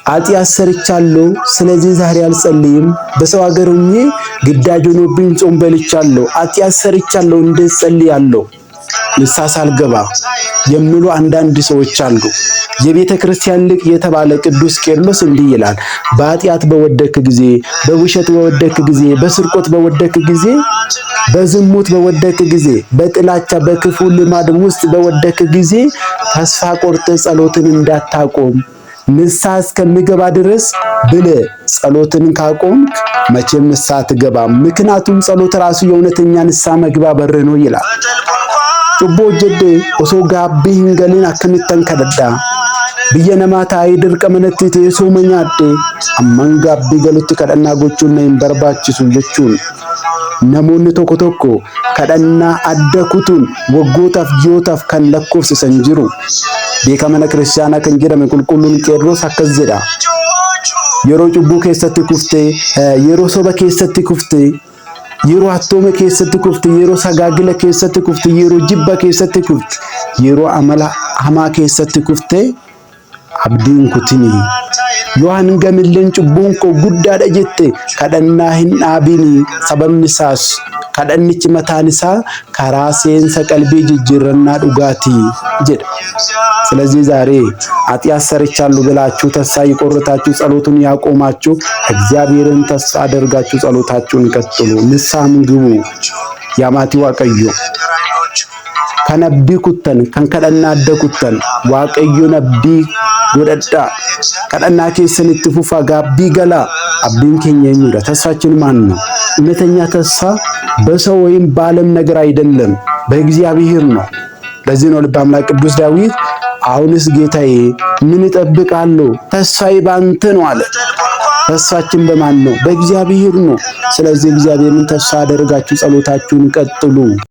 ኃጢአት ሰርቻለሁ፣ ስለዚህ ዛሬ አልጸልይም። በሰው ሀገር ሆኜ ግዳጅ ሆኖብኝ ጾም በልቻለሁ፣ ኃጢአት ሰርቻለሁ፣ እንዴት ጸልያለሁ ንስሐ ሳልገባ የሚሉ አንዳንድ ሰዎች አሉ። የቤተ ክርስቲያን ሊቅ የተባለ ቅዱስ ቄርሎስ እንዲህ ይላል፣ በኃጢአት በወደክ ጊዜ፣ በውሸት በወደክ ጊዜ፣ በስርቆት በወደክ ጊዜ፣ በዝሙት በወደክ ጊዜ፣ በጥላቻ በክፉ ልማድ ውስጥ በወደክ ጊዜ ተስፋ ቆርጠ ጸሎትን እንዳታቆም ንስሐ እስከሚገባ ድረስ ብለህ ጸሎትን ካቆምክ መቼም ንስሐ አትገባም። ምክንያቱም ጸሎት ራሱ የእውነተኛ ንስሐ መግቢያ በር ነው ይላል። ጩቦ ጀዴ ኦሶ ጋቢ hingalin akkamitan kadadda biyya namaa taa'ee dirqamanatti teessoo manyaadhe amman gaabbii galutti kadhannaa gochuun hin barbaachisu jechuun namoonni tokko tokko kadhannaa adda kutuun waggootaaf ji'ootaaf kan lakkoofsisan jiru. Beekamana kiristaanaa kan jedhame qulqulluun Qeerroos akkas jedha, yeroo cubbuu keessatti kuftee, yeroo soba keessatti kuftee, yeroo hattooma keessatti kufte, yeroo sagaagila keessatti kufte, yeroo jibba keessatti kufte, yeroo amala hamaa keessatti kufte abdiin kutini. Yoo hangamilleen cubbuun koo guddaadha jette kadhannaa hin dhaabini. Sababni isaas kadhannichi mataan isaa karaa seensa qalbii jijjiirannaa dhugaatii jedha። ስለዚህ ዛሬ ኃጢአት ሰርቻለሁ ብላችሁ ተስፋ የቆረጣችሁ ጸሎቱን ያቆማችሁ እግዚአብሔርን ተስፋ አድርጋችሁ ጸሎታችሁን ቀጥሉ፣ ንስሐም ግቡ። ያማቲ ዋቀዩ ከነቢ ኩተን ከንከደና አደኩተን ዋቀዩ ነቢ ጎደዳ ከደና ኬሰን ትፉፋ ጋቢ ገላ አብን ከኛ ይኑራ። ተስፋችን ማን ነው? እውነተኛ ተስፋ በሰው ወይም በዓለም ነገር አይደለም፣ በእግዚአብሔር ነው። ለዚህ ነው ልበ አምላክ ቅዱስ ዳዊት አሁንስ ጌታዬ ምን እጠብቃለሁ? ተስፋዬ ባንተ ነው አለ። ተስፋችን በማን ነው? በእግዚአብሔር ነው። ስለዚህ እግዚአብሔርን ተስፋ አድርጋችሁ ጸሎታችሁን ቀጥሉ።